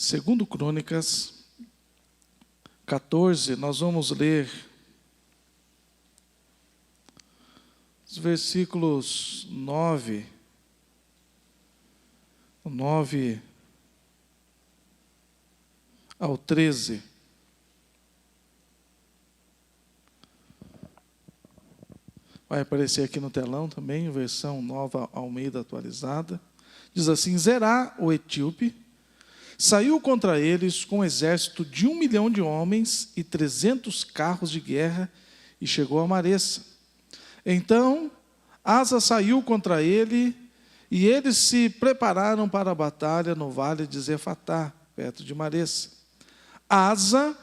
Segundo Crônicas 14, nós vamos ler os versículos 9 ao 13. Vai aparecer aqui no telão também, versão Nova Almeida atualizada. Diz assim: Zerá, o etíope, saiu contra eles com um exército de 1 milhão de homens e 300 carros de guerra e chegou a Maressa. Então, Asa saiu contra ele e eles se prepararam para a batalha no vale de Zefatá, perto de Maressa. Asa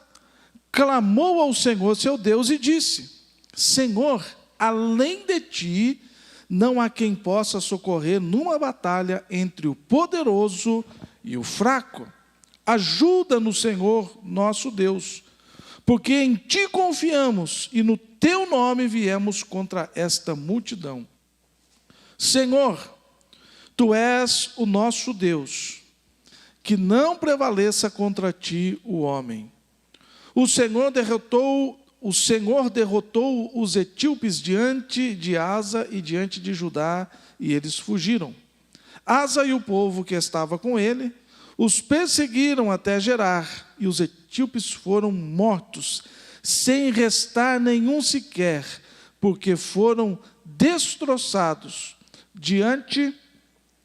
clamou ao Senhor, seu Deus, e disse: Senhor, além de ti, não há quem possa socorrer numa batalha entre o poderoso e o fraco. Ajuda-nos, Senhor, nosso Deus, porque em ti confiamos e no teu nome viemos contra esta multidão. Senhor, tu és o nosso Deus, que não prevaleça contra ti o homem. O Senhor derrotou os etíopes diante de Asa e diante de Judá, e eles fugiram. Asa e o povo que estava com ele os perseguiram até Gerar, e os etíopes foram mortos, sem restar nenhum sequer, porque foram destroçados diante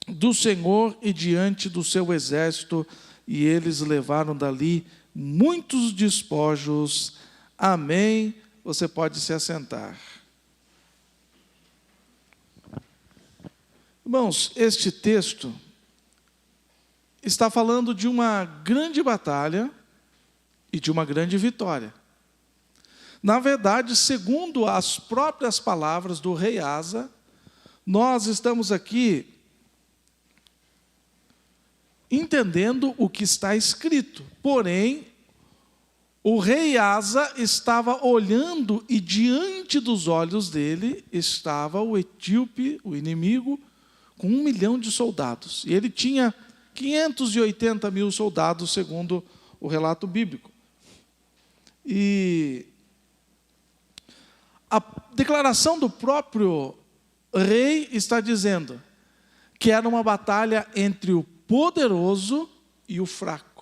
do Senhor e diante do seu exército, e eles levaram dali muitos despojos. Amém. Você pode se assentar. Irmãos, este texto está falando de uma grande batalha e de uma grande vitória. Na verdade, segundo as próprias palavras do rei Asa, nós estamos aqui entendendo o que está escrito. Porém, o rei Asa estava olhando e diante dos olhos dele estava o etíope, o inimigo, com 1 milhão de soldados. E ele tinha 580 mil soldados, segundo o relato bíblico. E a declaração do próprio rei está dizendo que era uma batalha entre o poderoso e o fraco.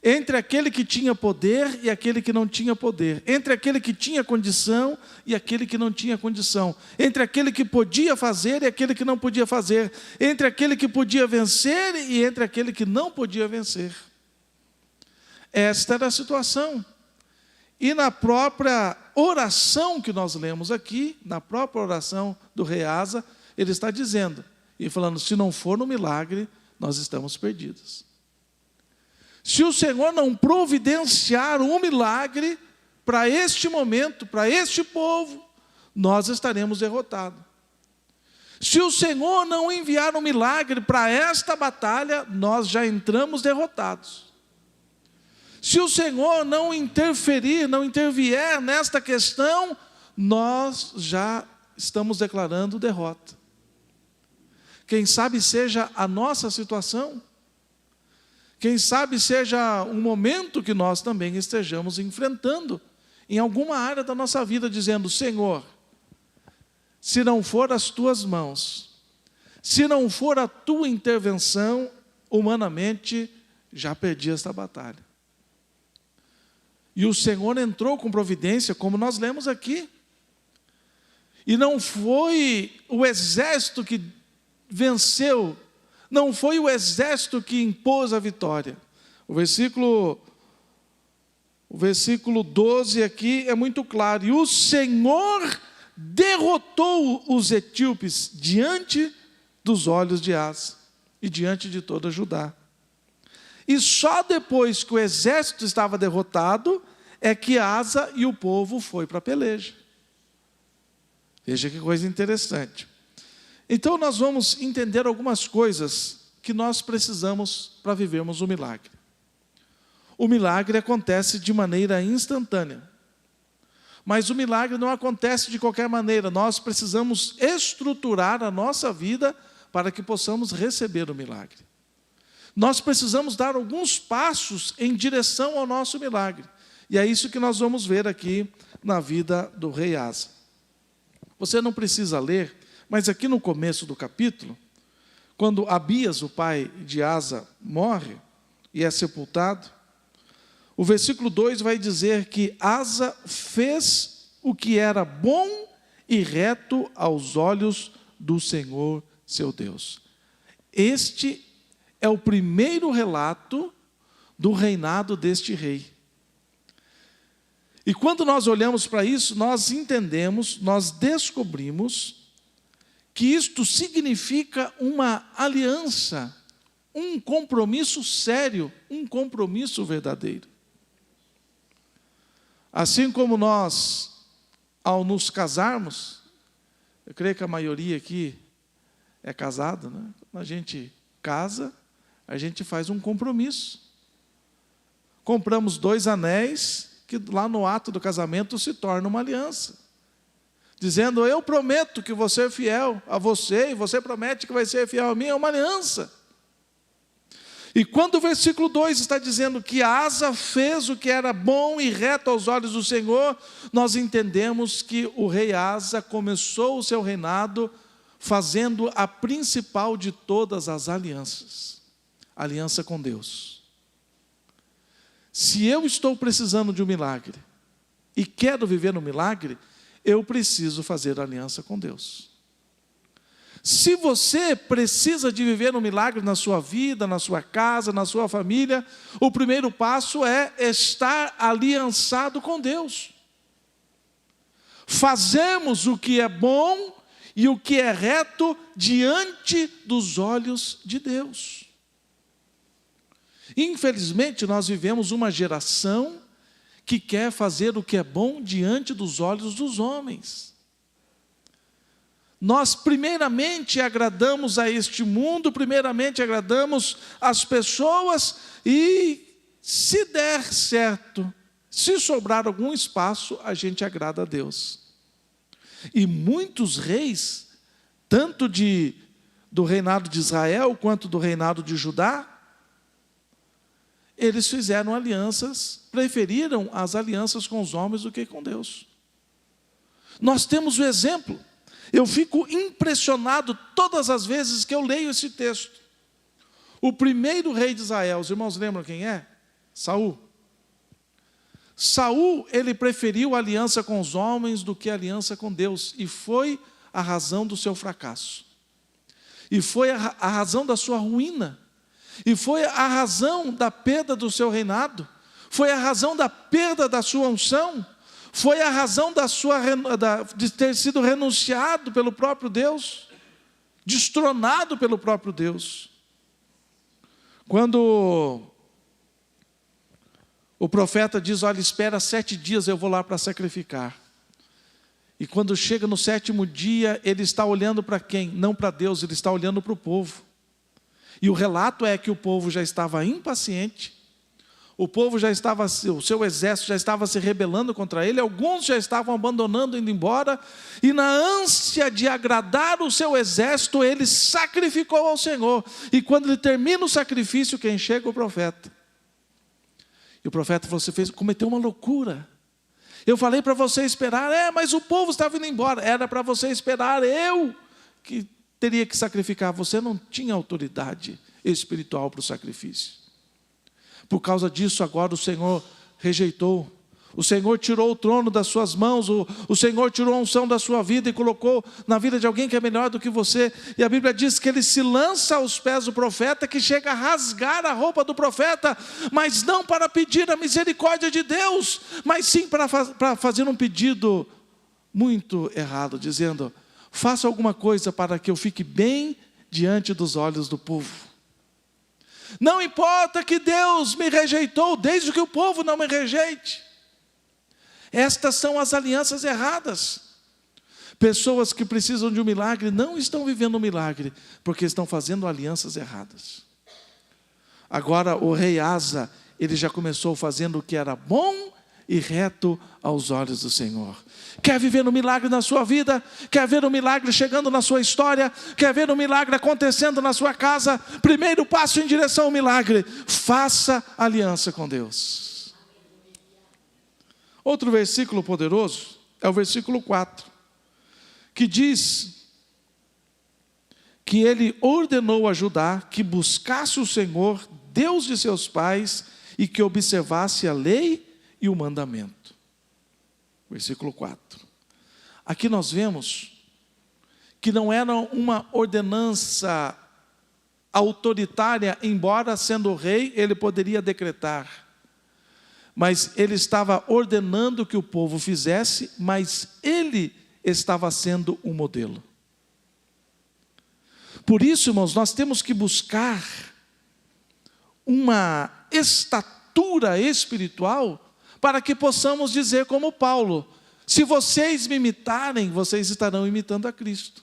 Entre aquele que tinha poder e aquele que não tinha poder. Entre aquele que tinha condição e aquele que não tinha condição. Entre aquele que podia fazer e aquele que não podia fazer. Entre aquele que podia vencer e entre aquele que não podia vencer. Esta era a situação. E na própria oração que nós lemos aqui, na própria oração do rei Asa, ele está dizendo, e falando: se não for no milagre, nós estamos perdidos. Se o Senhor não providenciar um milagre para este momento, para este povo, nós estaremos derrotados. Se o Senhor não enviar um milagre para esta batalha, nós já entramos derrotados. Se o Senhor não interferir, não intervier nesta questão, nós já estamos declarando derrota. Quem sabe seja a nossa situação. Quem sabe seja um momento que nós também estejamos enfrentando em alguma área da nossa vida, dizendo: Senhor, se não for as tuas mãos, se não for a tua intervenção, humanamente, já perdi esta batalha. E o Senhor entrou com providência, como nós lemos aqui. E não foi o exército que venceu, não foi o exército que impôs a vitória. O versículo 12 aqui é muito claro. E o Senhor derrotou os etíopes diante dos olhos de Asa e diante de toda Judá. E só depois que o exército estava derrotado, é que Asa e o povo foi para a peleja. Veja que coisa interessante. Então nós vamos entender algumas coisas que nós precisamos para vivermos o milagre. O milagre acontece de maneira instantânea. Mas o milagre não acontece de qualquer maneira. Nós precisamos estruturar a nossa vida para que possamos receber o milagre. nós precisamos dar alguns passos em direção ao nosso milagre. E é isso que nós vamos ver aqui na vida do rei Asa. Você não precisa ler, mas aqui no começo do capítulo, quando Abias, o pai de Asa, morre e é sepultado, o versículo 2 vai dizer que Asa fez o que era bom e reto aos olhos do Senhor, seu Deus. Este é o primeiro relato do reinado deste rei. E quando nós olhamos para isso, nós entendemos, nós descobrimos que isto significa uma aliança, um compromisso sério, um compromisso verdadeiro. Assim como nós, ao nos casarmos, eu creio que a maioria aqui é casado, né? Quando a gente casa, a gente faz um compromisso. Compramos 2 anéis, que lá no ato do casamento se torna uma aliança. Dizendo, eu prometo que vou ser fiel a você, e você promete que vai ser fiel a mim, é uma aliança. E quando o versículo 2 está dizendo que Asa fez o que era bom e reto aos olhos do Senhor, nós entendemos que o rei Asa começou o seu reinado fazendo a principal de todas as alianças, a aliança com Deus. Se eu estou precisando de um milagre e quero viver no milagre, eu preciso fazer aliança com Deus. Se você precisa de viver um milagre na sua vida, na sua casa, na sua família, o primeiro passo é estar aliançado com Deus. Fazemos o que é bom e o que é reto diante dos olhos de Deus. Infelizmente, nós vivemos uma geração que quer fazer o que é bom diante dos olhos dos homens. Nós primeiramente agradamos a este mundo, primeiramente agradamos as pessoas e, se der certo, se sobrar algum espaço, a gente agrada a Deus. E muitos reis, tanto do reinado de Israel quanto do reinado de Judá, eles fizeram alianças, preferiram as alianças com os homens do que com Deus. Nós temos o exemplo. Eu fico impressionado todas as vezes que eu leio esse texto. O primeiro rei de Israel, os irmãos lembram quem é? Saul. Saul, ele preferiu a aliança com os homens do que a aliança com Deus, e foi a razão do seu fracasso. E foi a razão da sua ruína. E foi a razão da perda do seu reinado. Foi a razão da perda da sua unção. Foi a razão de ter sido renunciado pelo próprio Deus, destronado pelo próprio Deus. Quando o profeta diz, olha, espera 7 dias, eu vou lá para sacrificar. E quando chega no 7º dia, ele está olhando para quem? Não para Deus, ele está olhando para o povo. E o relato é que o povo já estava impaciente, o povo já estava, o seu exército já estava se rebelando contra ele, alguns já estavam abandonando, indo embora, e na ânsia de agradar o seu exército, ele sacrificou ao Senhor. E quando ele termina o sacrifício, quem chega? O profeta. E o profeta falou, você cometeu uma loucura. Eu falei para você esperar, mas o povo estava indo embora, era para você esperar, eu que teria que sacrificar, você não tinha autoridade espiritual para o sacrifício. Por causa disso, agora o Senhor rejeitou. O Senhor tirou o trono das suas mãos, o Senhor tirou a unção da sua vida e colocou na vida de alguém que é melhor do que você. E a Bíblia diz que ele se lança aos pés do profeta, que chega a rasgar a roupa do profeta, mas não para pedir a misericórdia de Deus, mas sim para fazer um pedido muito errado, dizendo, faça alguma coisa para que eu fique bem diante dos olhos do povo. Não importa que Deus me rejeitou, desde que o povo não me rejeite. Estas são as alianças erradas. Pessoas que precisam de um milagre não estão vivendo um milagre, porque estão fazendo alianças erradas. Agora o rei Asa, ele já começou fazendo o que era bom e reto aos olhos do Senhor. Quer viver um milagre na sua vida? Quer ver um milagre chegando na sua história? Quer ver um milagre acontecendo na sua casa? Primeiro passo em direção ao milagre: faça aliança com Deus. Outro versículo poderoso é o versículo 4, que diz que ele ordenou a Judá que buscasse o Senhor, Deus de seus pais, e que observasse a lei e o mandamento. Versículo 4. Aqui nós vemos que não era uma ordenança autoritária, embora sendo rei, ele poderia decretar. Mas ele estava ordenando que o povo fizesse, mas ele estava sendo um modelo. Por isso, irmãos, nós temos que buscar uma estatura espiritual para que possamos dizer como Paulo: se vocês me imitarem, vocês estarão imitando a Cristo.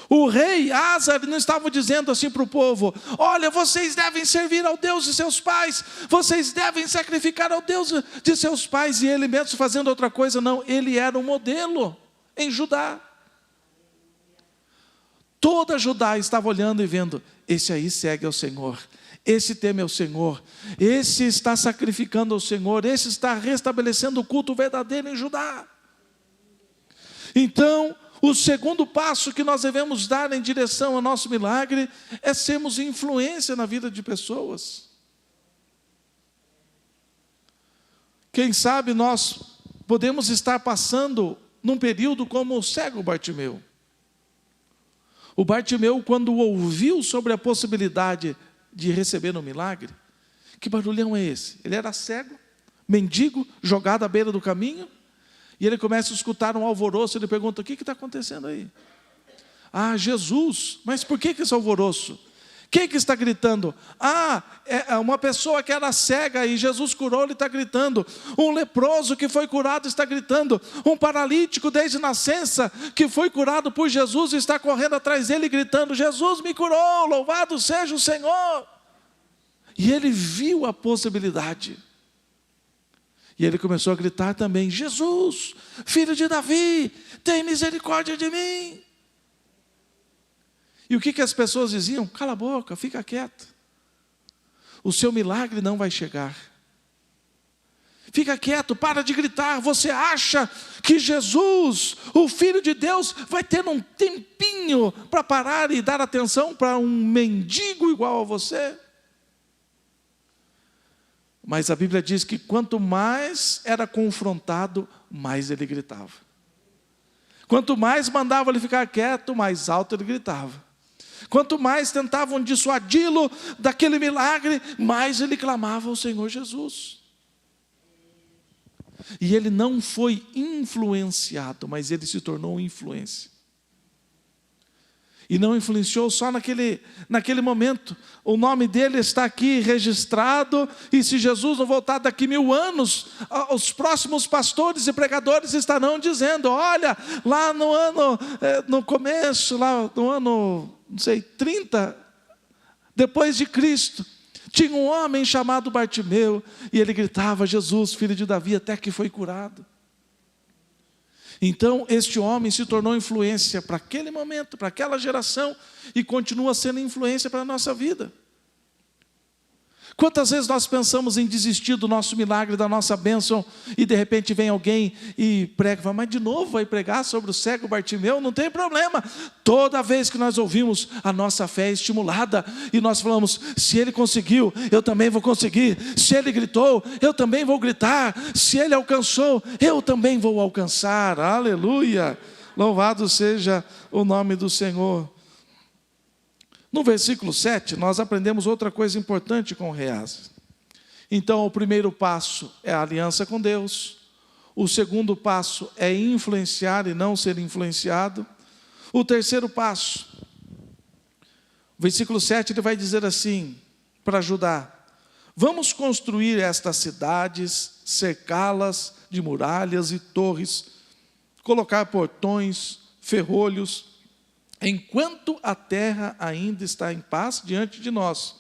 O rei Asa não estava dizendo assim para o povo: olha, vocês devem servir ao Deus de seus pais, vocês devem sacrificar ao Deus de seus pais, e ele mesmo fazendo outra coisa. Não, ele era um modelo em Judá. Toda Judá estava olhando e vendo: esse aí segue ao Senhor, esse teme ao Senhor, esse está sacrificando ao Senhor, esse está restabelecendo o culto verdadeiro em Judá. Então, o segundo passo que nós devemos dar em direção ao nosso milagre é sermos influência na vida de pessoas. Quem sabe nós podemos estar passando num período como o cego Bartimeu. O Bartimeu, quando ouviu sobre a possibilidade de receber um milagre, que barulhão é esse? Ele era cego, mendigo, jogado à beira do caminho, e ele começa a escutar um alvoroço. Ele pergunta: o que está acontecendo aí? Ah, Jesus. Mas por que esse alvoroço? Quem que está gritando? Ah, é uma pessoa que era cega e Jesus curou, ele está gritando. Um leproso que foi curado está gritando. Um paralítico desde nascença que foi curado por Jesus está correndo atrás dele gritando: Jesus me curou, louvado seja o Senhor. E ele viu a possibilidade. E ele começou a gritar também: Jesus, filho de Davi, tem misericórdia de mim. E o que as pessoas diziam? Cala a boca, fica quieto. O seu milagre não vai chegar. Fica quieto, para de gritar. Você acha que Jesus, o Filho de Deus, vai ter um tempinho para parar e dar atenção para um mendigo igual a você? Mas a Bíblia diz que quanto mais era confrontado, mais ele gritava. Quanto mais mandava ele ficar quieto, mais alto ele gritava. Quanto mais tentavam dissuadi-lo daquele milagre, mais ele clamava ao Senhor Jesus. E ele não foi influenciado, mas ele se tornou influência. E não influenciou só naquele momento. O nome dele está aqui registrado, e se Jesus não voltar daqui 1000 anos, os próximos pastores e pregadores estarão dizendo: olha, lá no começo, lá no ano, não sei, 30, depois de Cristo, tinha um homem chamado Bartimeu, e ele gritava: Jesus, filho de Davi, até que foi curado. Então, este homem se tornou influência para aquele momento, para aquela geração, e continua sendo influência para a nossa vida. Quantas vezes nós pensamos em desistir do nosso milagre, da nossa bênção, e de repente vem alguém e prega: mas de novo vai pregar sobre o cego Bartimeu? Não tem problema. Toda vez que nós ouvimos, a nossa fé é estimulada, e nós falamos: se ele conseguiu, eu também vou conseguir. Se ele gritou, eu também vou gritar. Se ele alcançou, eu também vou alcançar. Aleluia! Louvado seja o nome do Senhor. No versículo 7, nós aprendemos outra coisa importante com o rei Asa. Então, o primeiro passo é a aliança com Deus. O segundo passo é influenciar e não ser influenciado. O terceiro passo, versículo 7, ele vai dizer assim, para ajudar: vamos construir estas cidades, cercá-las de muralhas e torres, colocar portões, ferrolhos, enquanto a terra ainda está em paz diante de nós.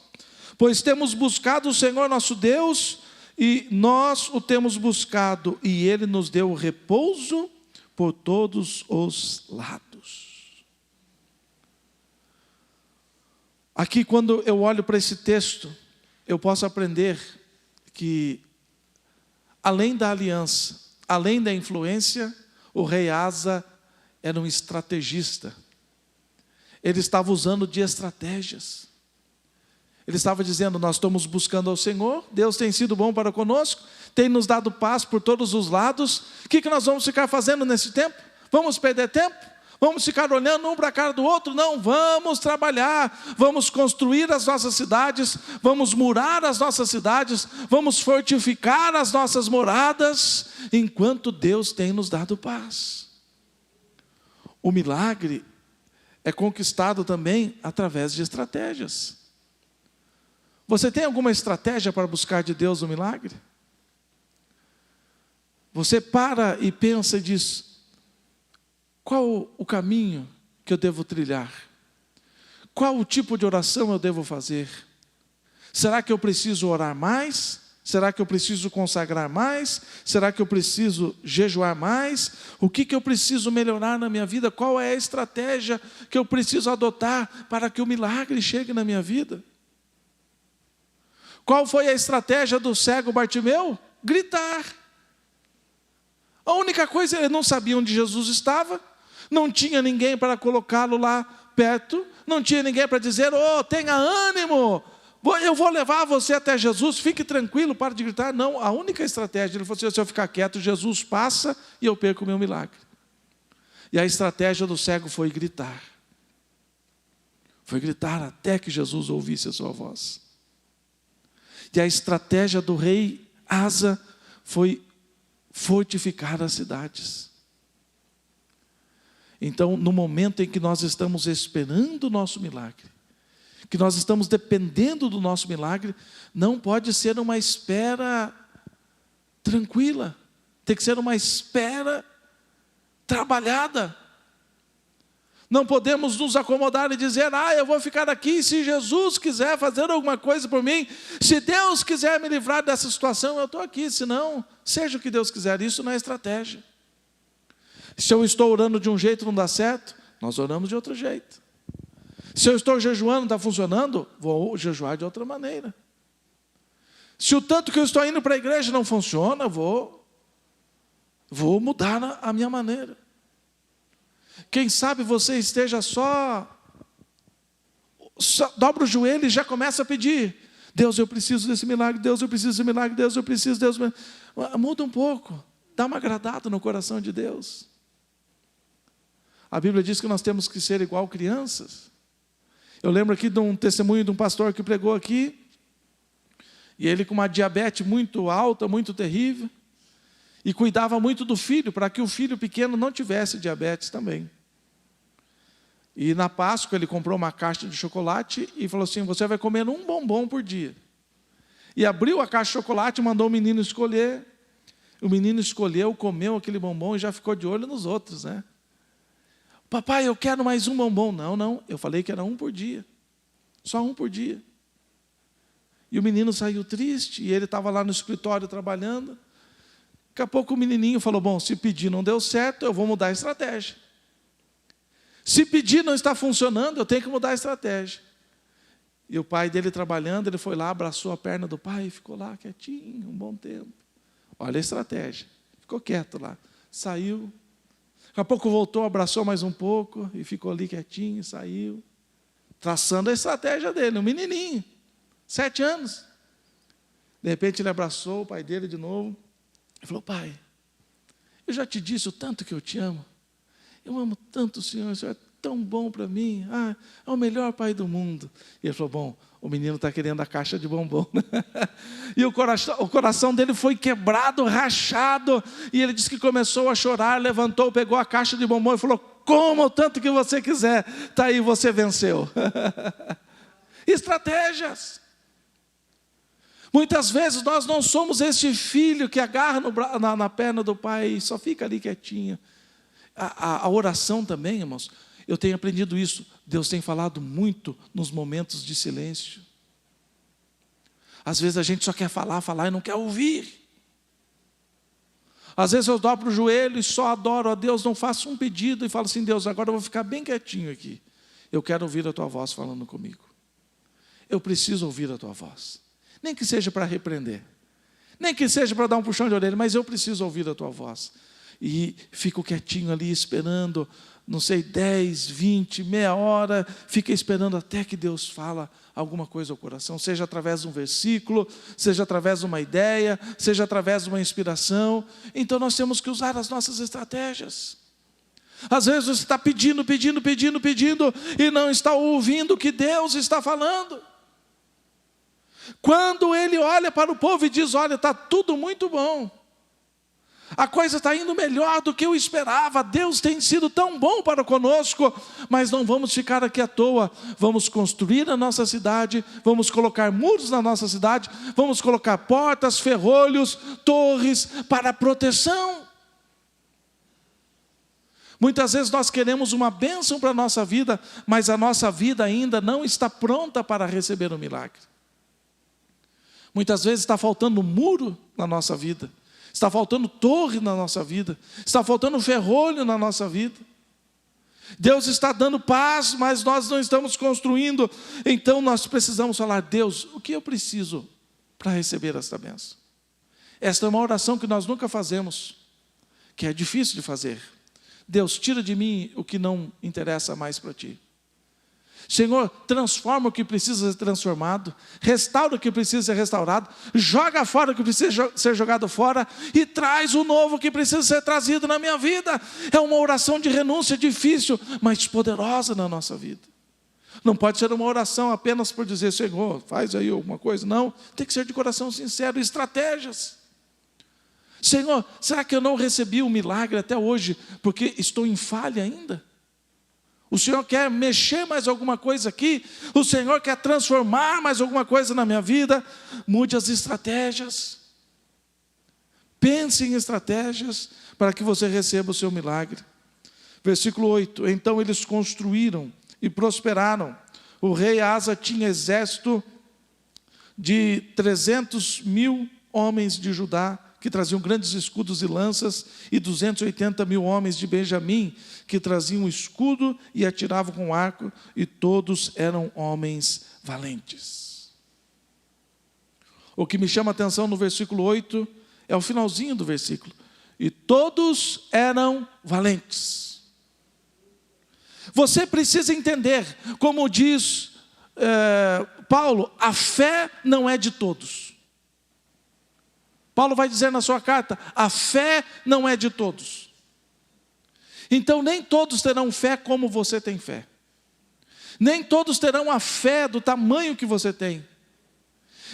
Pois temos buscado o Senhor nosso Deus, e nós o temos buscado, e Ele nos deu repouso por todos os lados. Aqui, quando eu olho para esse texto, eu posso aprender que, além da aliança, além da influência, o rei Asa era um estrategista. Ele estava usando de estratégias. Ele estava dizendo: nós estamos buscando ao Senhor, Deus tem sido bom para conosco, tem nos dado paz por todos os lados. O que nós vamos ficar fazendo nesse tempo? Vamos perder tempo? Vamos ficar olhando um para a cara do outro? Não, vamos trabalhar, vamos construir as nossas cidades, vamos murar as nossas cidades, vamos fortificar as nossas moradas, enquanto Deus tem nos dado paz. O milagre é conquistado também através de estratégias. Você tem alguma estratégia para buscar de Deus o milagre? Você para e pensa e diz: qual o caminho que eu devo trilhar? Qual o tipo de oração eu devo fazer? Será que eu preciso orar mais? Será que eu preciso consagrar mais? Será que eu preciso jejuar mais? O que eu preciso melhorar na minha vida? Qual é a estratégia que eu preciso adotar para que o milagre chegue na minha vida? Qual foi a estratégia do cego Bartimeu? Gritar. A única coisa, ele não sabia onde Jesus estava, não tinha ninguém para colocá-lo lá perto, não tinha ninguém para dizer: oh, tenha ânimo, eu vou levar você até Jesus, fique tranquilo, para de gritar. Não, a única estratégia, ele falou assim: se eu ficar quieto, Jesus passa e eu perco o meu milagre. E a estratégia do cego foi gritar. Foi gritar até que Jesus ouvisse a sua voz. E a estratégia do rei Asa foi fortificar as cidades. Então, no momento em que nós estamos esperando o nosso milagre, que nós estamos dependendo do nosso milagre, não pode ser uma espera tranquila, tem que ser uma espera trabalhada. Não podemos nos acomodar e dizer: eu vou ficar aqui, se Jesus quiser fazer alguma coisa por mim, se Deus quiser me livrar dessa situação, eu estou aqui, senão, seja o que Deus quiser. Isso não é estratégia. Se eu estou orando de um jeito e não dá certo, nós oramos de outro jeito. Se eu estou jejuando e não está funcionando, vou jejuar de outra maneira. Se o tanto que eu estou indo para a igreja não funciona, vou mudar a minha maneira. Quem sabe você esteja só dobra o joelho e já começa a pedir: Deus, eu preciso desse milagre, Deus, eu preciso desse milagre, Deus, eu preciso, Deus. Muda um pouco, dá uma agradada no coração de Deus. A Bíblia diz que nós temos que ser igual crianças. Eu lembro aqui de um testemunho de um pastor que pregou aqui, e ele com uma diabetes muito alta, muito terrível, e cuidava muito do filho, para que o filho pequeno não tivesse diabetes também. E na Páscoa ele comprou uma caixa de chocolate e falou assim: você vai comer um bombom por dia. E abriu a caixa de chocolate e mandou o menino escolher. O menino escolheu, comeu aquele bombom e já ficou de olho nos outros, né? Papai, eu quero mais um bombom. Não, eu falei que era um por dia. Só um por dia. E o menino saiu triste, e ele estava lá no escritório trabalhando. Daqui a pouco o menininho falou: bom, se pedir não deu certo, eu vou mudar a estratégia. Se pedir não está funcionando, eu tenho que mudar a estratégia. E o pai dele trabalhando, ele foi lá, abraçou a perna do pai e ficou lá quietinho um bom tempo. Olha a estratégia. Ficou quieto lá. Saiu. Daqui a pouco voltou, abraçou mais um pouco e ficou ali quietinho, saiu. Traçando a estratégia dele, um menininho, 7 anos. De repente ele abraçou o pai dele de novo e falou: pai, eu já te disse o tanto que eu te amo. Eu amo tanto o Senhor é tão bom para mim. É o melhor pai do mundo. E ele falou: bom, o menino está querendo a caixa de bombom. E o coração dele foi quebrado, rachado. E ele disse que começou a chorar, levantou, pegou a caixa de bombom e falou: coma o tanto que você quiser. Está aí, você venceu. Estratégias. Muitas vezes nós não somos este filho que agarra na perna do pai e só fica ali quietinho. A oração também, irmãos, eu tenho aprendido isso. Deus tem falado muito nos momentos de silêncio. Às vezes a gente só quer falar e não quer ouvir. Às vezes eu dobro o joelho e só adoro a Deus, não faço um pedido e falo assim: Deus, agora eu vou ficar bem quietinho aqui. Eu quero ouvir a tua voz falando comigo. Eu preciso ouvir a tua voz. Nem que seja para repreender, nem que seja para dar um puxão de orelha, mas eu preciso ouvir a tua voz. E fico quietinho ali esperando, não sei, 10, 20, meia hora, fica esperando até que Deus fala alguma coisa ao coração, seja através de um versículo, seja através de uma ideia, seja através de uma inspiração. Então nós temos que usar as nossas estratégias. Às vezes você está pedindo, e não está ouvindo o que Deus está falando. Quando Ele olha para o povo e diz: olha, está tudo muito bom, a coisa está indo melhor do que eu esperava, Deus tem sido tão bom para conosco, mas não vamos ficar aqui à toa, vamos construir a nossa cidade, vamos colocar muros na nossa cidade, vamos colocar portas, ferrolhos, torres para proteção. Muitas vezes nós queremos uma bênção para a nossa vida, mas a nossa vida ainda não está pronta para receber o milagre. Muitas vezes está faltando muro na nossa vida, está faltando torre na nossa vida, está faltando ferrolho na nossa vida. Deus está dando paz, mas nós não estamos construindo. Então nós precisamos falar: Deus, o que eu preciso para receber esta bênção? Esta é uma oração que nós nunca fazemos, que é difícil de fazer. Deus, tira de mim o que não interessa mais para ti. Senhor, transforma o que precisa ser transformado, restaura o que precisa ser restaurado, joga fora o que precisa ser jogado fora e traz o novo que precisa ser trazido na minha vida. É uma oração de renúncia difícil, mas poderosa na nossa vida. Não pode ser uma oração apenas por dizer: Senhor, faz aí alguma coisa. Não, tem que ser de coração sincero, estratégias. Senhor, será que eu não recebi o milagre até hoje porque estou em falha ainda? O Senhor quer mexer mais alguma coisa aqui? O Senhor quer transformar mais alguma coisa na minha vida? Mude as estratégias. Pense em estratégias para que você receba o seu milagre. Versículo 8: então eles construíram e prosperaram. O rei Asa tinha exército de 300.000 homens de Judá, que traziam grandes escudos e lanças, e 280.000 homens de Benjamim, que traziam escudo e atiravam com arco, e todos eram homens valentes. O que me chama a atenção no versículo 8, é o finalzinho do versículo: e todos eram valentes. Você precisa entender, como diz Paulo, a fé não é de todos. Paulo vai dizer na sua carta: a fé não é de todos. Então nem todos terão fé como você tem fé. Nem todos terão a fé do tamanho que você tem.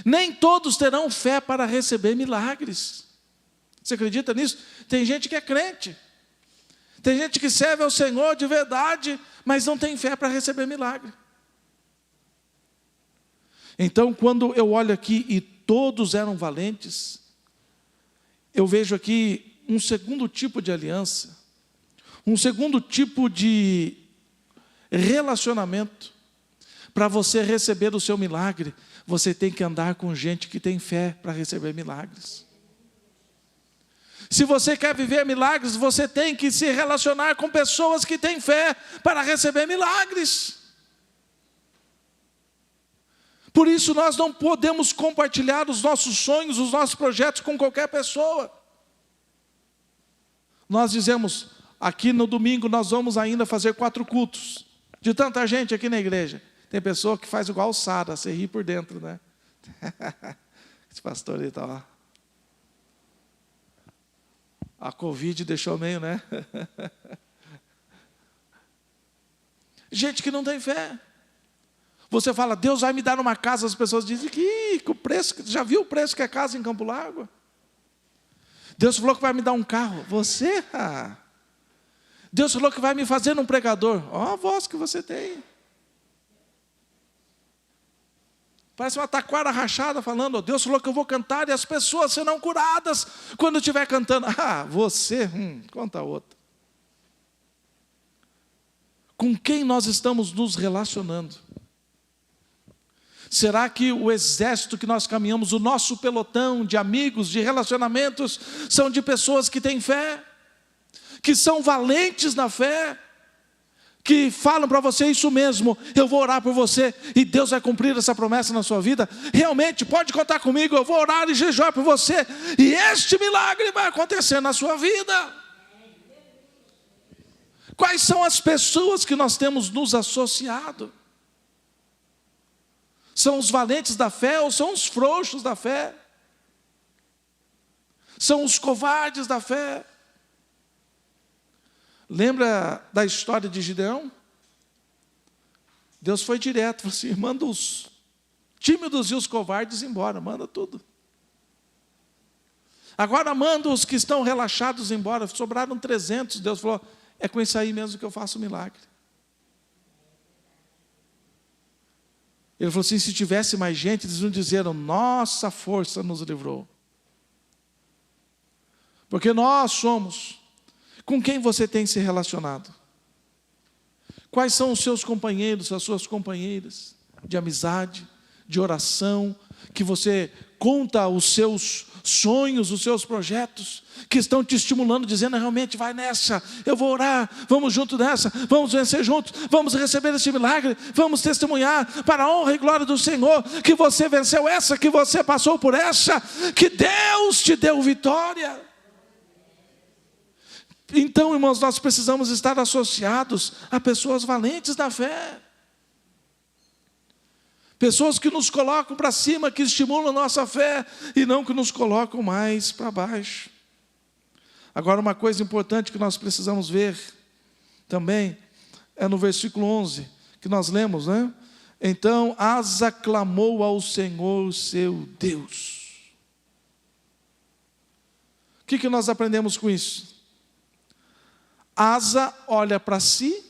Nem todos terão fé para receber milagres. Você acredita nisso? Tem gente que é crente. Tem gente que serve ao Senhor de verdade, mas não tem fé para receber milagre. Então, quando eu olho aqui e todos eram valentes, eu vejo aqui um segundo tipo de aliança, um segundo tipo de relacionamento. Para você receber o seu milagre, você tem que andar com gente que tem fé para receber milagres. Se você quer viver milagres, você tem que se relacionar com pessoas que têm fé para receber milagres. Por isso nós não podemos compartilhar os nossos sonhos, os nossos projetos com qualquer pessoa. Nós dizemos: aqui no domingo nós vamos ainda fazer 4 cultos. De tanta gente aqui na igreja. Tem pessoa que faz igual o Sara, você ri por dentro, né? Esse pastor aí está lá. A Covid deixou meio, né? Gente que não tem fé. Você fala: Deus vai me dar uma casa. As pessoas dizem que o preço, já viu o preço que é casa em Campo Largo? Deus falou que vai me dar um carro. Você? Deus falou que vai me fazer um pregador. Ó a voz que você tem. Parece uma taquara rachada falando: Deus falou que eu vou cantar e as pessoas serão curadas quando eu estiver cantando. Você, conta outra. Com quem nós estamos nos relacionando? Será que o exército que nós caminhamos, o nosso pelotão de amigos, de relacionamentos, são de pessoas que têm fé, que são valentes na fé, que falam para você isso mesmo, eu vou orar por você e Deus vai cumprir essa promessa na sua vida? Realmente, pode contar comigo, eu vou orar e jejuar por você e este milagre vai acontecer na sua vida. Quais são as pessoas que nós temos nos associado? São os valentes da fé ou são os frouxos da fé? São os covardes da fé? Lembra da história de Gideão? Deus foi direto, falou assim, manda os tímidos e os covardes embora, manda tudo. Agora manda os que estão relaxados embora, sobraram 300, Deus falou, é com isso aí mesmo que eu faço o milagre. Ele falou assim, se tivesse mais gente, eles não dizeram, nossa força nos livrou. Porque nós somos. Com quem você tem se relacionado? Quais são os seus companheiros, as suas companheiras de amizade, de oração, que você conta os seus sonhos, os seus projetos, que estão te estimulando, dizendo, realmente vai nessa, eu vou orar, vamos junto nessa, vamos vencer juntos, vamos receber esse milagre, vamos testemunhar para a honra e glória do Senhor, que você venceu essa, que você passou por essa, que Deus te deu vitória. Então, irmãos, nós precisamos estar associados a pessoas valentes da fé. Pessoas que nos colocam para cima, que estimulam a nossa fé, e não que nos colocam mais para baixo. Agora, uma coisa importante que nós precisamos ver também, é no versículo 11, que nós lemos, né? Então, Asa clamou ao Senhor, seu Deus. O que nós aprendemos com isso? Asa olha para si,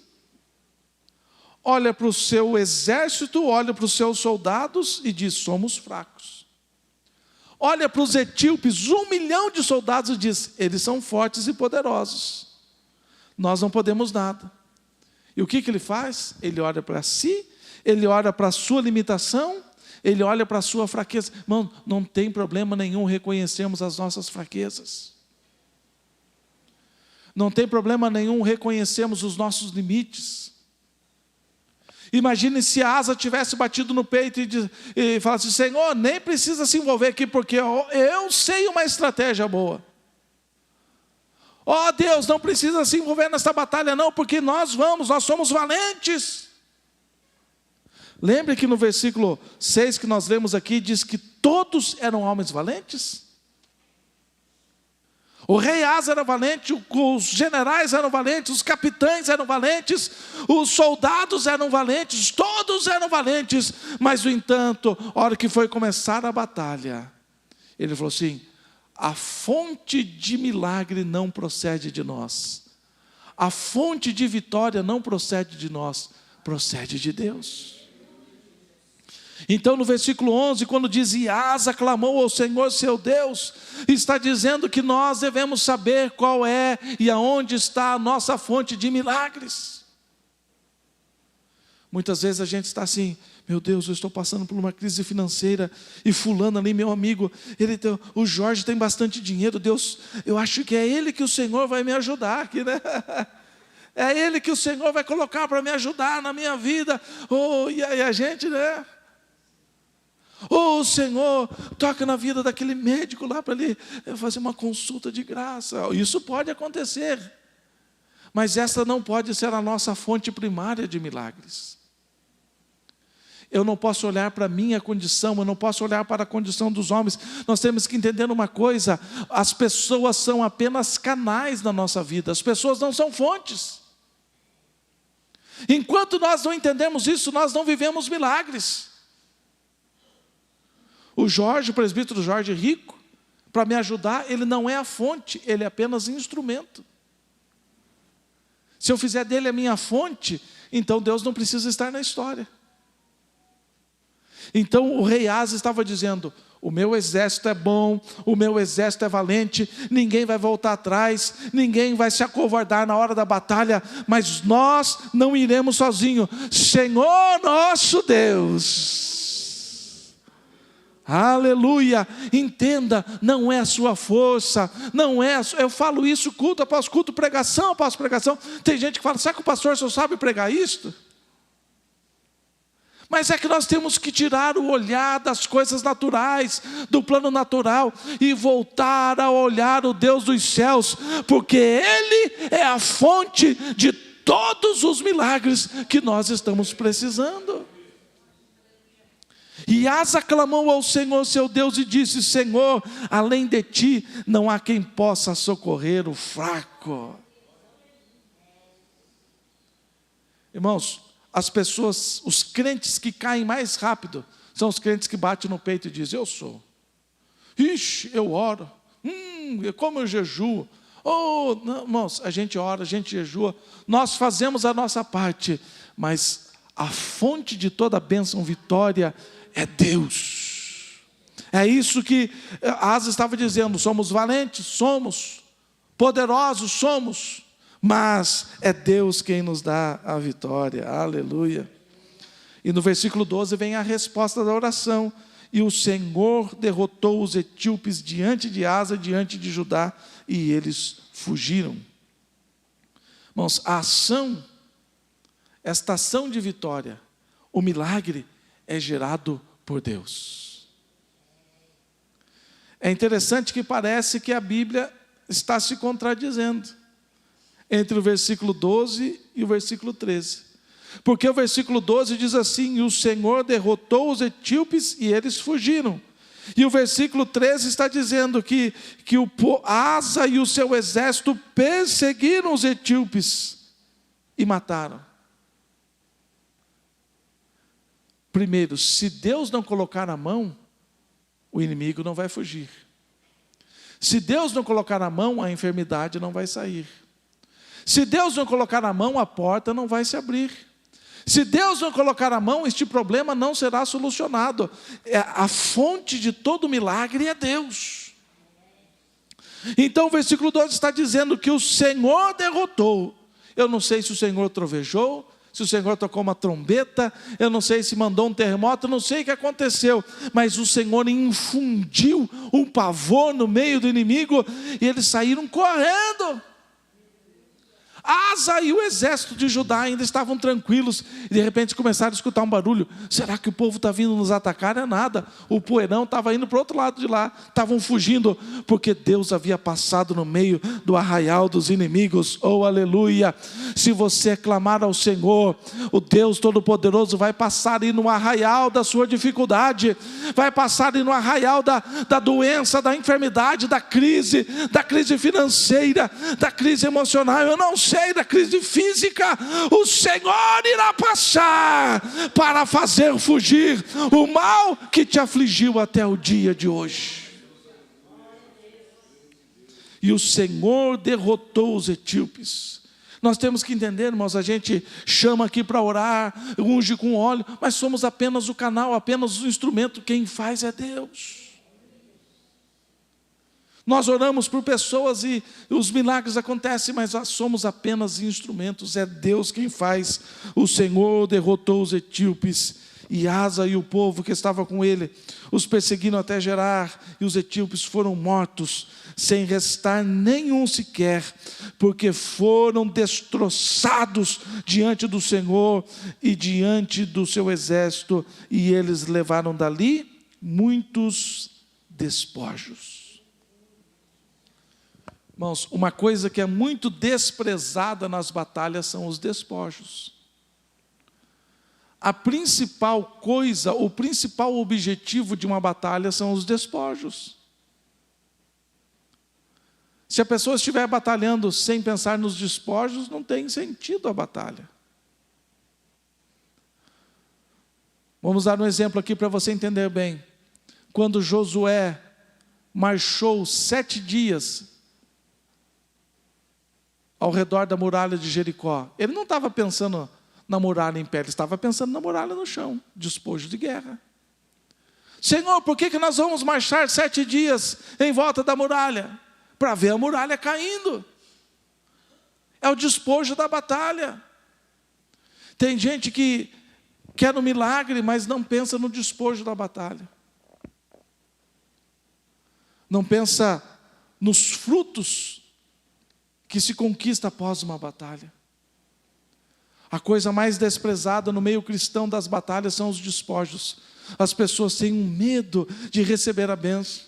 olha para o seu exército, olha para os seus soldados e diz, somos fracos. Olha para os etíopes, 1 milhão de soldados e diz, eles são fortes e poderosos. Nós não podemos nada. E o que ele faz? Ele olha para si, ele olha para a sua limitação, ele olha para a sua fraqueza. Irmão, não tem problema nenhum reconhecermos as nossas fraquezas. Não tem problema nenhum reconhecermos os nossos limites. Imagine se a Asa tivesse batido no peito e falasse, Senhor, nem precisa se envolver aqui, porque eu sei uma estratégia boa. Ó Deus, não precisa se envolver nessa batalha não, porque nós somos valentes. Lembre que no versículo 6 que nós lemos aqui, diz que todos eram homens valentes. O rei Asa era valente, os generais eram valentes, os capitães eram valentes, os soldados eram valentes, todos eram valentes. Mas, no entanto, a hora que foi começar a batalha, ele falou assim, a fonte de milagre não procede de nós. A fonte de vitória não procede de nós, procede de Deus. Então no versículo 11, quando diz, e Asa clamou ao Senhor seu Deus, está dizendo que nós devemos saber qual é e aonde está a nossa fonte de milagres. Muitas vezes a gente está assim, meu Deus, eu estou passando por uma crise financeira, e fulano ali, meu amigo, o Jorge tem bastante dinheiro, Deus, eu acho que é ele que o Senhor vai me ajudar aqui, né? É ele que o Senhor vai colocar para me ajudar na minha vida. E aí a gente, né? O Senhor toca na vida daquele médico lá para ele fazer uma consulta de graça. Isso pode acontecer, mas essa não pode ser a nossa fonte primária de milagres. Eu não posso olhar para a minha condição, eu não posso olhar para a condição dos homens. Nós temos que entender uma coisa, as pessoas são apenas canais na nossa vida, as pessoas não são fontes. Enquanto nós não entendemos isso, nós não vivemos milagres. O presbítero Jorge Rico, para me ajudar, ele não é a fonte, ele é apenas instrumento. Se eu fizer dele a minha fonte, então Deus não precisa estar na história. Então o rei Asa estava dizendo, o meu exército é bom, o meu exército é valente, ninguém vai voltar atrás, ninguém vai se acovardar na hora da batalha, mas nós não iremos sozinhos. Senhor nosso Deus, Aleluia, entenda, não é a sua força, não é, eu falo isso culto após culto, pregação após pregação. Tem gente que fala, será que o pastor só sabe pregar isto? Mas é que nós temos que tirar o olhar das coisas naturais, do plano natural, e voltar a olhar o Deus dos céus, porque Ele é a fonte de todos os milagres que nós estamos precisando. E Asa clamou ao Senhor seu Deus e disse, Senhor, além de ti não há quem possa socorrer o fraco. Irmãos, as pessoas, os crentes que caem mais rápido, são os crentes que batem no peito e dizem, eu sou. Ixi, eu oro. Como eu jejuo. Oh, não, irmãos, a gente ora, a gente jejua, nós fazemos a nossa parte, mas a fonte de toda a bênção, vitória, é Deus. É isso que Asa estava dizendo, somos valentes, somos poderosos, somos, mas é Deus quem nos dá a vitória, aleluia. E no versículo 12 vem a resposta da oração, e o Senhor derrotou os etíopes diante de Asa, diante de Judá, e eles fugiram. Irmãos, a ação, esta ação de vitória, o milagre é gerado por Deus. É interessante que parece que a Bíblia está se contradizendo entre o versículo 12 e o versículo 13. Porque o versículo 12 diz assim, e o Senhor derrotou os etíopes e eles fugiram. E o versículo 13 está dizendo que Asa e o seu exército perseguiram os etíopes e mataram. Primeiro, se Deus não colocar a mão, o inimigo não vai fugir. Se Deus não colocar a mão, a enfermidade não vai sair. Se Deus não colocar a mão, a porta não vai se abrir. Se Deus não colocar a mão, este problema não será solucionado. A fonte de todo milagre é Deus. Então o versículo 12 está dizendo que o Senhor derrotou. Eu não sei se o Senhor trovejou, se o Senhor tocou uma trombeta, eu não sei se mandou um terremoto, eu não sei o que aconteceu, mas o Senhor infundiu um pavor no meio do inimigo, e eles saíram correndo. Asa e o exército de Judá ainda estavam tranquilos, e de repente começaram a escutar um barulho. Será que o povo está vindo nos atacar? É nada, o poeirão estava indo para o outro lado de lá, estavam fugindo, porque Deus havia passado no meio do arraial dos inimigos. Oh, aleluia! Se você clamar ao Senhor, o Deus Todo-Poderoso vai passar aí no arraial da sua dificuldade, vai passar aí no arraial da doença, da enfermidade, da crise financeira, da crise emocional, eu não sei, da crise física, o Senhor irá passar para fazer fugir o mal que te afligiu até o dia de hoje. E o Senhor derrotou os etíopes. Nós temos que entender, irmãos, a gente chama aqui para orar, unge com óleo, mas somos apenas o canal, apenas o instrumento, quem faz é Deus. Nós oramos por pessoas e os milagres acontecem, mas somos apenas instrumentos, é Deus quem faz. O Senhor derrotou os etíopes, e Asa e o povo que estava com ele os perseguiram até Gerar, e os etíopes foram mortos, sem restar nenhum sequer, porque foram destroçados diante do Senhor e diante do seu exército, e eles levaram dali muitos despojos. Irmãos, uma coisa que é muito desprezada nas batalhas são os despojos. A principal coisa, o principal objetivo de uma batalha são os despojos. Se a pessoa estiver batalhando sem pensar nos despojos, não tem sentido a batalha. Vamos dar um exemplo aqui para você entender bem. Quando Josué marchou 7 dias ao redor da muralha de Jericó, ele não estava pensando na muralha em pé, ele estava pensando na muralha no chão, despojo de guerra. Senhor, por que nós vamos marchar 7 dias em volta da muralha? Para ver a muralha caindo. É o despojo da batalha. Tem gente que quer um milagre, mas não pensa no despojo da batalha. não pensa nos frutos que se conquista após uma batalha. A coisa mais desprezada no meio cristão das batalhas são os despojos. As pessoas têm um medo de receber a bênção.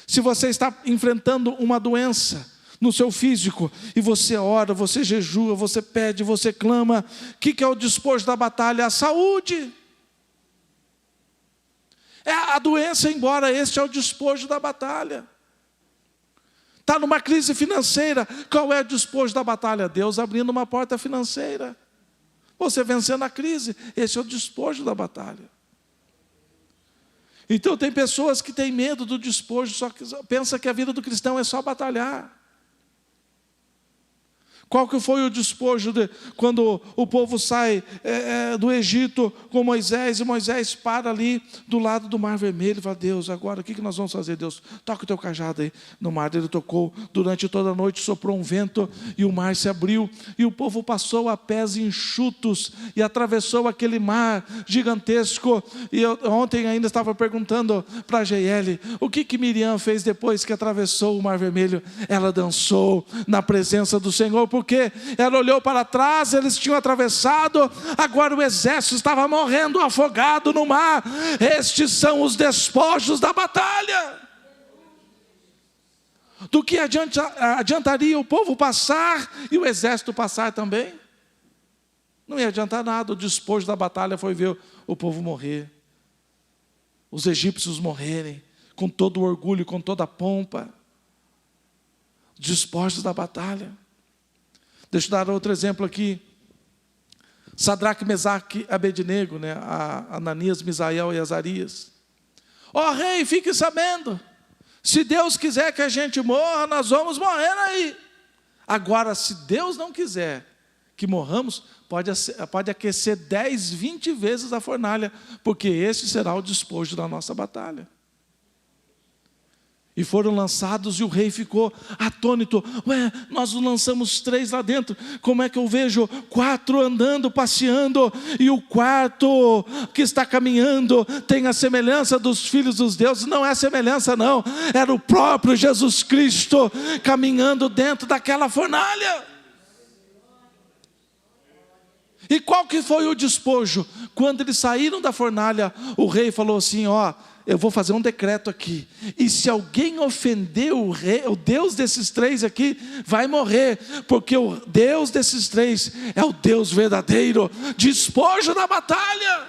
Se você está enfrentando uma doença no seu físico, e você ora, você jejua, você pede, você clama, o que é o despojo da batalha? A saúde. É a doença, embora este é o despojo da batalha. Está numa crise financeira, qual é o despojo da batalha? Deus abrindo uma porta financeira. Você vencendo a crise, esse é o despojo da batalha. Então tem pessoas que têm medo do despojo, só que pensa que a vida do cristão é só batalhar. Qual que foi o despojo quando o povo sai do Egito com Moisés, e Moisés para ali do lado do Mar Vermelho e fala: Deus, agora o que nós vamos fazer? Deus, toca o teu cajado aí no mar. Ele tocou, durante toda a noite soprou um vento e o mar se abriu, e o povo passou a pés enxutos e atravessou aquele mar gigantesco. E eu ontem ainda estava perguntando para a GL, o que Miriam fez depois que atravessou o Mar Vermelho? Ela dançou na presença do Senhor, porque ela olhou para trás, eles tinham atravessado, agora o exército estava morrendo afogado no mar. Estes são os despojos da batalha. Do que adiantaria o povo passar e o exército passar também? Não ia adiantar nada. O despojo da batalha foi ver o povo morrer, os egípcios morrerem, com todo o orgulho, com toda a pompa. Despojos da batalha. Deixa eu dar outro exemplo aqui. Sadraque, Mesaque, Abednego, Ananias, Misael e Azarias. Ó rei, fique sabendo, se Deus quiser que a gente morra, nós vamos morrer aí. Agora, se Deus não quiser que morramos, pode aquecer 10, 20 vezes a fornalha, porque esse será o despojo da nossa batalha. E foram lançados e o rei ficou atônito. Nós lançamos 3 lá dentro. Como é que eu vejo 4 andando, passeando, e o quarto que está caminhando tem a semelhança dos filhos dos deuses? Não é semelhança não, era o próprio Jesus Cristo caminhando dentro daquela fornalha. E qual que foi o despojo? Quando eles saíram da fornalha, o rei falou assim: eu vou fazer um decreto aqui, e se alguém ofender o Deus desses 3 aqui, vai morrer, porque o Deus desses 3 é o Deus verdadeiro. Despojo da batalha.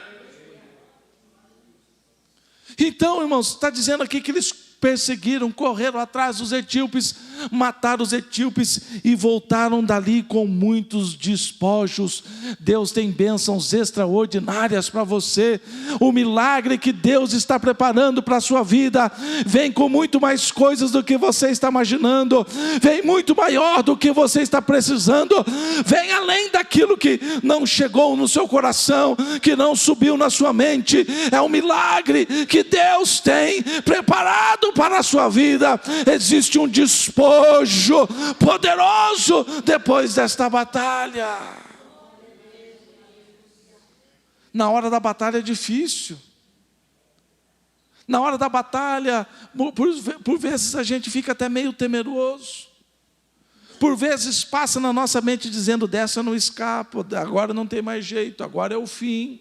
Então, irmãos, está dizendo aqui que eles perseguiram, correram atrás dos etíopes, mataram os etíopes e voltaram dali com muitos despojos. Deus tem bênçãos extraordinárias para você. O milagre que Deus está preparando para a sua vida vem com muito mais coisas do que você está imaginando, vem muito maior do que você está precisando, vem além daquilo que não chegou no seu coração, que não subiu na sua mente. É um milagre que Deus tem preparado para a sua vida. Existe um despojo poderoso depois desta batalha. Na hora da batalha é difícil. Na hora da batalha, por vezes a gente fica até meio temeroso. Por vezes passa na nossa mente dizendo: dessa eu não escapo, agora não tem mais jeito, agora é o fim.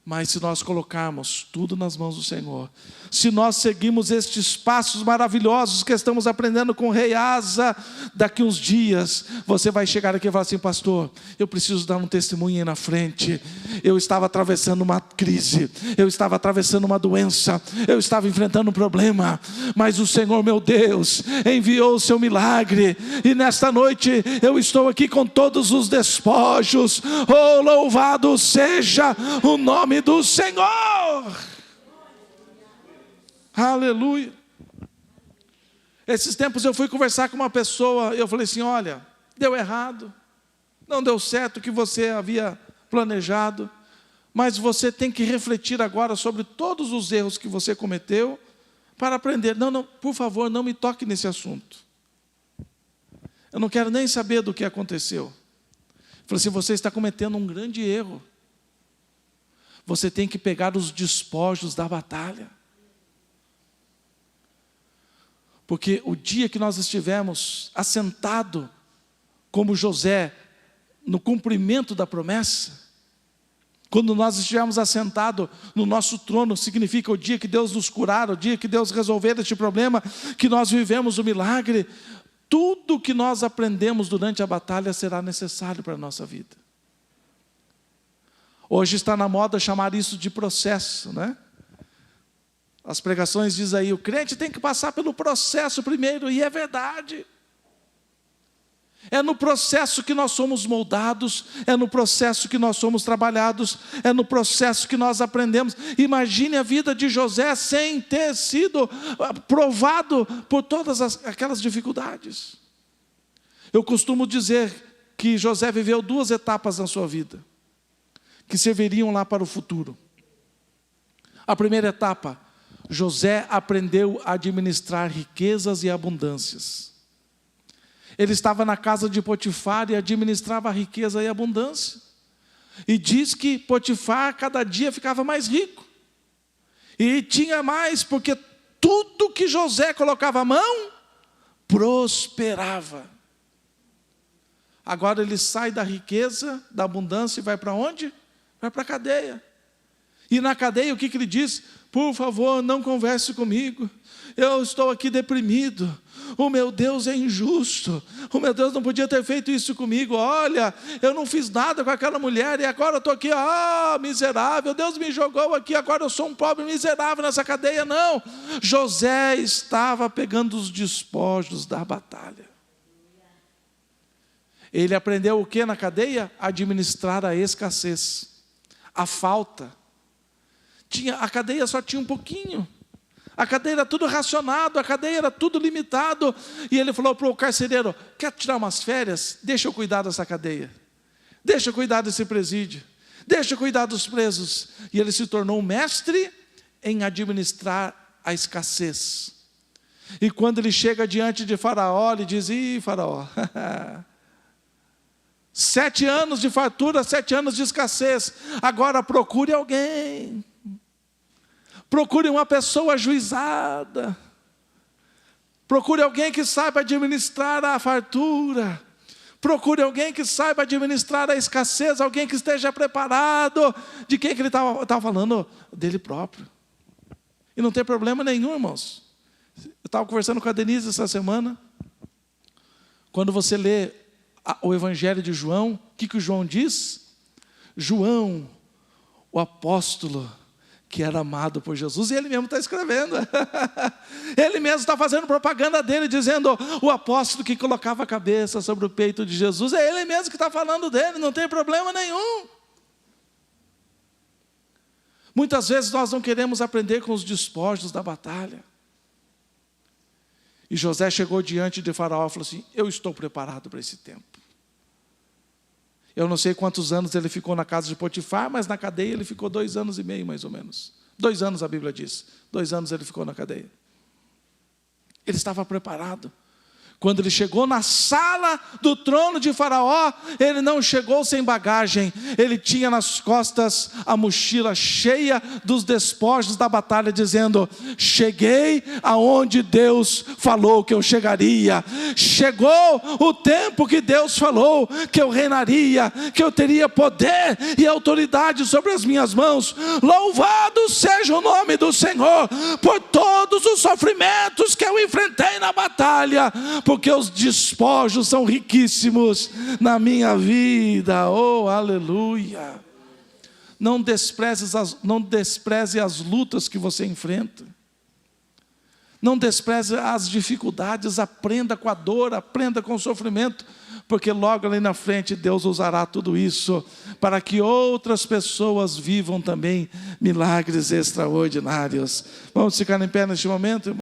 Mas se nós colocarmos tudo nas mãos do Senhor, se nós seguirmos estes passos maravilhosos que estamos aprendendo com o rei Asa, daqui uns dias você vai chegar aqui e falar assim: pastor, eu preciso dar um testemunho aí na frente. Eu estava atravessando uma crise, eu estava atravessando uma doença, eu estava enfrentando um problema, mas o Senhor meu Deus enviou o seu milagre, e nesta noite eu estou aqui com todos os despojos. Oh, louvado seja o nome do Senhor. Aleluia. Esses tempos eu fui conversar com uma pessoa, eu falei assim: olha, deu errado, não deu certo o que você havia planejado, mas você tem que refletir agora sobre todos os erros que você cometeu para aprender. Não, por favor, não me toque nesse assunto, eu não quero nem saber do que aconteceu. Eu falei assim: você está cometendo um grande erro. Você tem que pegar os despojos da batalha. Porque o dia que nós estivermos assentado como José no cumprimento da promessa, quando nós estivermos assentados no nosso trono, significa o dia que Deus nos curar, o dia que Deus resolver este problema, que nós vivemos o milagre, tudo que nós aprendemos durante a batalha será necessário para a nossa vida. Hoje está na moda chamar isso de processo, né? As pregações dizem aí, o crente tem que passar pelo processo primeiro, e é verdade. É no processo que nós somos moldados, é no processo que nós somos trabalhados, é no processo que nós aprendemos. Imagine a vida de José sem ter sido provado por todas aquelas dificuldades. Eu costumo dizer que José viveu 2 etapas na sua vida, que serviriam lá para o futuro. A primeira etapa, José aprendeu a administrar riquezas e abundâncias. Ele estava na casa de Potifar e administrava a riqueza e a abundância. E diz que Potifar cada dia ficava mais rico. E tinha mais, porque tudo que José colocava a mão, prosperava. Agora ele sai da riqueza, da abundância e vai para onde? Vai para a cadeia. E na cadeia o que ele diz? Por favor, não converse comigo. Eu estou aqui deprimido. O meu Deus é injusto. O meu Deus não podia ter feito isso comigo. Olha, eu não fiz nada com aquela mulher e agora eu estou aqui, miserável. Deus me jogou aqui, agora eu sou um pobre miserável nessa cadeia. Não, José estava pegando os despojos da batalha. Ele aprendeu o que na cadeia? Administrar a escassez, a falta. A cadeia só tinha um pouquinho. A cadeia era tudo racionado, a cadeia era tudo limitado. E ele falou para o carcereiro, quer tirar umas férias? Deixa eu cuidar dessa cadeia. Deixa eu cuidar desse presídio. Deixa eu cuidar dos presos. E ele se tornou um mestre em administrar a escassez. E quando ele chega diante de Faraó, ele diz, Faraó, 7 anos de fartura, 7 anos de escassez. Agora procure alguém. Procure uma pessoa ajuizada. Procure alguém que saiba administrar a fartura. Procure alguém que saiba administrar a escassez. Alguém que esteja preparado. De quem que ele estava falando? Dele próprio. E não tem problema nenhum, irmãos. Eu estava conversando com a Denise essa semana. Quando você lê o Evangelho de João, o que o João diz? João, o apóstolo, que era amado por Jesus, e ele mesmo está escrevendo. Ele mesmo está fazendo propaganda dele, dizendo, o apóstolo que colocava a cabeça sobre o peito de Jesus, é ele mesmo que está falando dele, não tem problema nenhum. Muitas vezes nós não queremos aprender com os despojos da batalha. E José chegou diante de Faraó e falou assim, eu estou preparado para esse tempo. Eu não sei quantos anos ele ficou na casa de Potifar, mas na cadeia ele ficou 2 anos e meio, mais ou menos. 2 anos a Bíblia diz. 2 anos ele ficou na cadeia. Ele estava preparado. Quando ele chegou na sala do trono de Faraó, ele não chegou sem bagagem. Ele tinha nas costas a mochila cheia dos despojos da batalha, dizendo, cheguei aonde Deus falou que eu chegaria. Chegou o tempo que Deus falou que eu reinaria, que eu teria poder e autoridade sobre as minhas mãos. Louvado seja o nome do Senhor por todos os sofrimentos que eu enfrentei na batalha, porque os despojos são riquíssimos na minha vida. Oh, aleluia. Não despreze as lutas que você enfrenta. Não despreze as dificuldades. Aprenda com a dor, aprenda com o sofrimento, porque logo ali na frente Deus usará tudo isso para que outras pessoas vivam também milagres extraordinários. Vamos ficar em pé neste momento, irmão?